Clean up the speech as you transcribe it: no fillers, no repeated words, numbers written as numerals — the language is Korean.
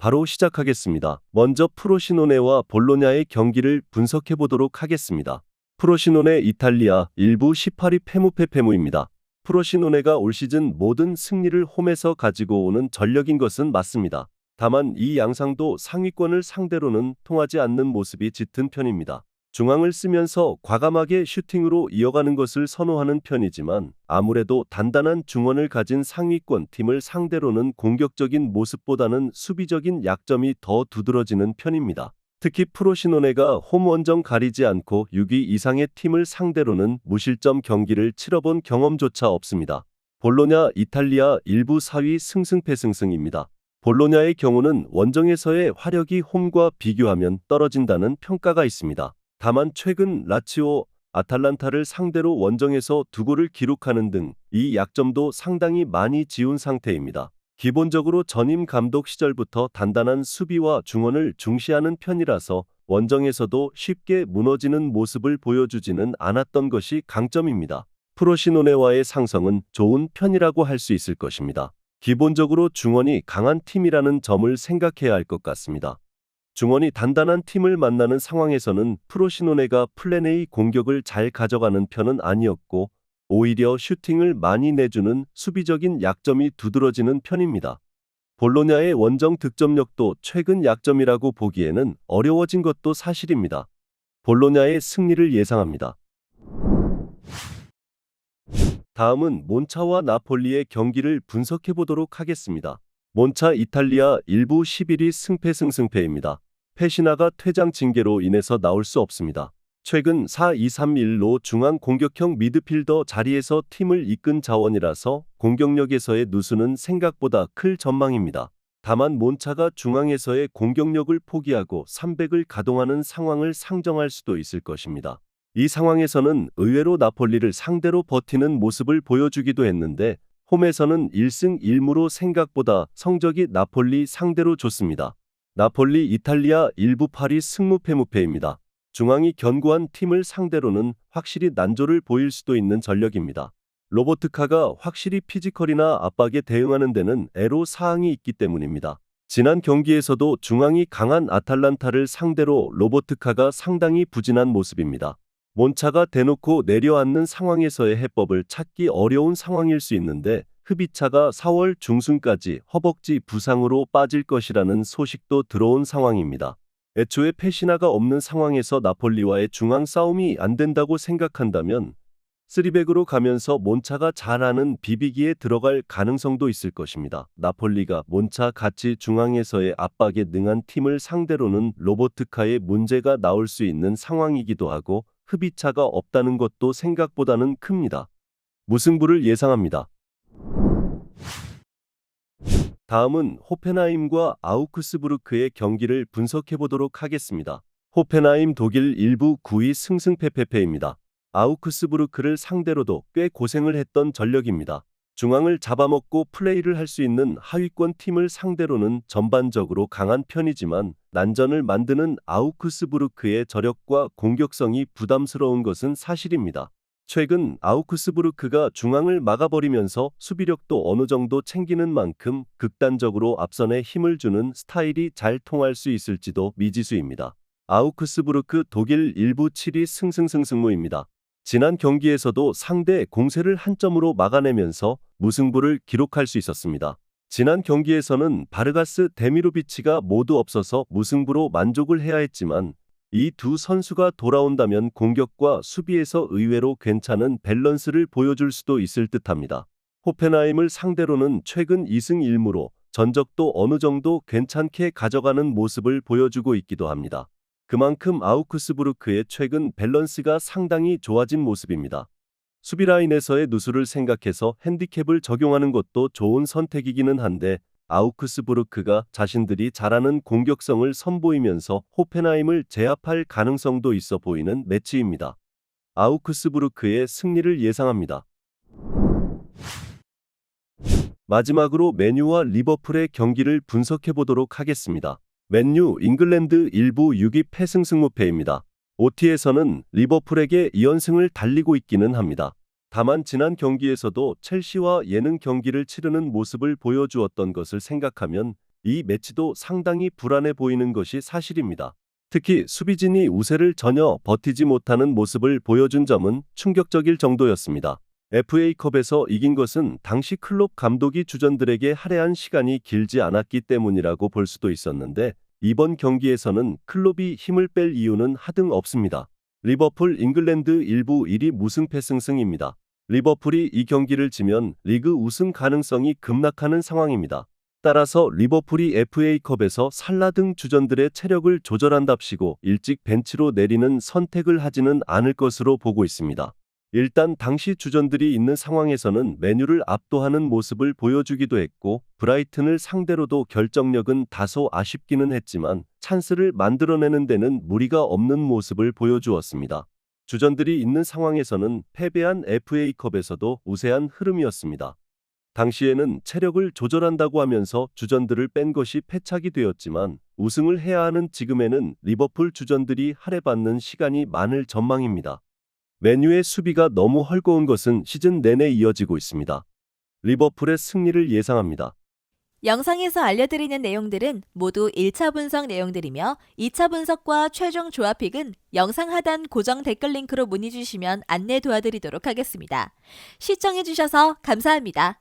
바로 시작하겠습니다. 먼저 프로시노네와 볼로냐의 경기를 분석해 보도록 하겠습니다. 프로시노네 이탈리아 1부 18위 페무페페무입니다. 프로시노네가 올 시즌 모든 승리를 홈에서 가지고 오는 전력인 것은 맞습니다. 다만 이 양상도 상위권을 상대로는 통하지 않는 모습이 짙은 편입니다. 중앙을 쓰면서 과감하게 슈팅으로 이어가는 것을 선호하는 편이지만 아무래도 단단한 중원을 가진 상위권 팀을 상대로는 공격적인 모습보다는 수비적인 약점이 더 두드러지는 편입니다. 특히 프로시노네가 홈 원정 가리지 않고 6위 이상의 팀을 상대로는 무실점 경기를 치러본 경험조차 없습니다. 볼로냐 이탈리아 1부 4위 승승패승승입니다. 볼로냐의 경우는 원정에서의 화력이 홈과 비교하면 떨어진다는 평가가 있습니다. 다만 최근 라치오, 아탈란타를 상대로 원정에서 2골을 기록하는 등 이 약점도 상당히 많이 지운 상태입니다. 기본적으로 전임 감독 시절부터 단단한 수비와 중원을 중시하는 편이라서 원정에서도 쉽게 무너지는 모습을 보여주지는 않았던 것이 강점입니다. 프로시노네와의 상성은 좋은 편이라고 할 수 있을 것입니다. 기본적으로 중원이 강한 팀이라는 점을 생각해야 할 것 같습니다. 중원이 단단한 팀을 만나는 상황에서는 프로시노네가 플랜 A 공격을 잘 가져가는 편은 아니었고 오히려 슈팅을 많이 내주는 수비적인 약점이 두드러지는 편입니다. 볼로냐의 원정 득점력도 최근 약점이라고 보기에는 어려워진 것도 사실입니다. 볼로냐의 승리를 예상합니다. 다음은 몬차와 나폴리의 경기를 분석해 보도록 하겠습니다. 몬차 이탈리아 1부 11위 승패승승패입니다. 페시나가 퇴장 징계로 인해서 나올 수 없습니다. 최근 4-2-3-1로 중앙 공격형 미드필더 자리에서 팀을 이끈 자원이라서 공격력에서의 누수는 생각보다 클 전망입니다. 다만 몬차가 중앙에서의 공격력을 포기하고 300을 가동하는 상황을 상정할 수도 있을 것입니다. 이 상황에서는 의외로 나폴리를 상대로 버티는 모습을 보여주기도 했는데 홈에서는 1승 1무로 생각보다 성적이 나폴리 상대로 좋습니다. 나폴리 이탈리아 1부 8위 승무패무패입니다. 중앙이 견고한 팀을 상대로는 확실히 난조를 보일 수도 있는 전력입니다. 로보트카가 확실히 피지컬이나 압박에 대응하는 데는 애로 사항이 있기 때문입니다. 지난 경기에서도 중앙이 강한 아탈란타를 상대로 로보트카가 상당히 부진한 모습입니다. 몬차가 대놓고 내려앉는 상황에서의 해법을 찾기 어려운 상황일 수 있는데 흡이차가 4월 중순까지 허벅지 부상으로 빠질 것이라는 소식도 들어온 상황입니다. 애초에 페시나가 없는 상황에서 나폴리와의 중앙 싸움이 안 된다고 생각한다면 3백으로 가면서 몬차가 잘하는 비비기에 들어갈 가능성도 있을 것입니다. 나폴리가 몬차 같이 중앙에서의 압박에 능한 팀을 상대로는 로보트카의 문제가 나올 수 있는 상황이기도 하고 흡이차가 없다는 것도 생각보다는 큽니다. 무승부를 예상합니다. 다음은 호펜하임과 아우크스부르크의 경기를 분석해 보도록 하겠습니다. 호펜하임 독일 1부 9위 승승패패패입니다. 아우크스부르크를 상대로도 꽤 고생을 했던 전력입니다. 중앙을 잡아먹고 플레이를 할 수 있는 하위권 팀을 상대로는 전반적으로 강한 편이지만 난전을 만드는 아우크스부르크의 저력과 공격성이 부담스러운 것은 사실입니다. 최근 아우크스부르크가 중앙을 막아버리면서 수비력도 어느 정도 챙기는 만큼 극단적으로 앞선에 힘을 주는 스타일이 잘 통할 수 있을지도 미지수입니다. 아우크스부르크 독일 1부 7위 승승승승무입니다. 지난 경기에서도 상대 공세를 한 점으로 막아내면서 무승부를 기록할 수 있었습니다. 지난 경기에서는 바르가스 데미로비치가 모두 없어서 무승부로 만족을 해야 했지만 이 두 선수가 돌아온다면 공격과 수비에서 의외로 괜찮은 밸런스를 보여줄 수도 있을 듯합니다. 호펜하임을 상대로는 최근 2승 1무로 전적도 어느 정도 괜찮게 가져가는 모습을 보여주고 있기도 합니다. 그만큼 아우크스부르크의 최근 밸런스가 상당히 좋아진 모습입니다. 수비 라인에서의 누수를 생각해서 핸디캡을 적용하는 것도 좋은 선택이기는 한데 아우크스부르크가 자신들이 잘하는 공격성을 선보이면서 호펜하임을 제압할 가능성도 있어 보이는 매치입니다. 아우크스부르크의 승리를 예상합니다. 마지막으로 맨유와 리버풀의 경기를 분석해 보도록 하겠습니다. 맨유 잉글랜드 1부 6위 패승승무패입니다. OT에서는 리버풀에게 2연승을 달리고 있기는 합니다. 다만 지난 경기에서도 첼시와 예능 경기를 치르는 모습을 보여주었던 것을 생각하면 이 매치도 상당히 불안해 보이는 것이 사실입니다. 특히 수비진이 우세를 전혀 버티지 못하는 모습을 보여준 점은 충격적일 정도였습니다. FA컵에서 이긴 것은 당시 클롭 감독이 주전들에게 할애한 시간이 길지 않았기 때문이라고 볼 수도 있었는데 이번 경기에서는 클롭이 힘을 뺄 이유는 하등 없습니다. 리버풀 잉글랜드 1부 1위 무승패승승입니다. 리버풀이 이 경기를 지면 리그 우승 가능성이 급락하는 상황입니다. 따라서 리버풀이 FA컵에서 살라 등 주전들의 체력을 조절한답시고 일찍 벤치로 내리는 선택을 하지는 않을 것으로 보고 있습니다. 일단 당시 주전들이 있는 상황에서는 맨유를 압도하는 모습을 보여주기도 했고 브라이튼을 상대로도 결정력은 다소 아쉽기는 했지만 찬스를 만들어내는 데는 무리가 없는 모습을 보여주었습니다. 주전들이 있는 상황에서는 패배한 FA컵에서도 우세한 흐름이었습니다. 당시에는 체력을 조절한다고 하면서 주전들을 뺀 것이 패착이 되었지만 우승을 해야 하는 지금에는 리버풀 주전들이 할애받는 시간이 많을 전망입니다. 맨유의 수비가 너무 헐거운 것은 시즌 내내 이어지고 있습니다. 리버풀의 승리를 예상합니다. 영상에서 알려드리는 내용들은 모두 1차 분석 내용들이며 2차 분석과 최종 조합픽은 영상 하단 고정 댓글 링크로 문의 주시면 안내 도와드리도록 하겠습니다. 시청해주셔서 감사합니다.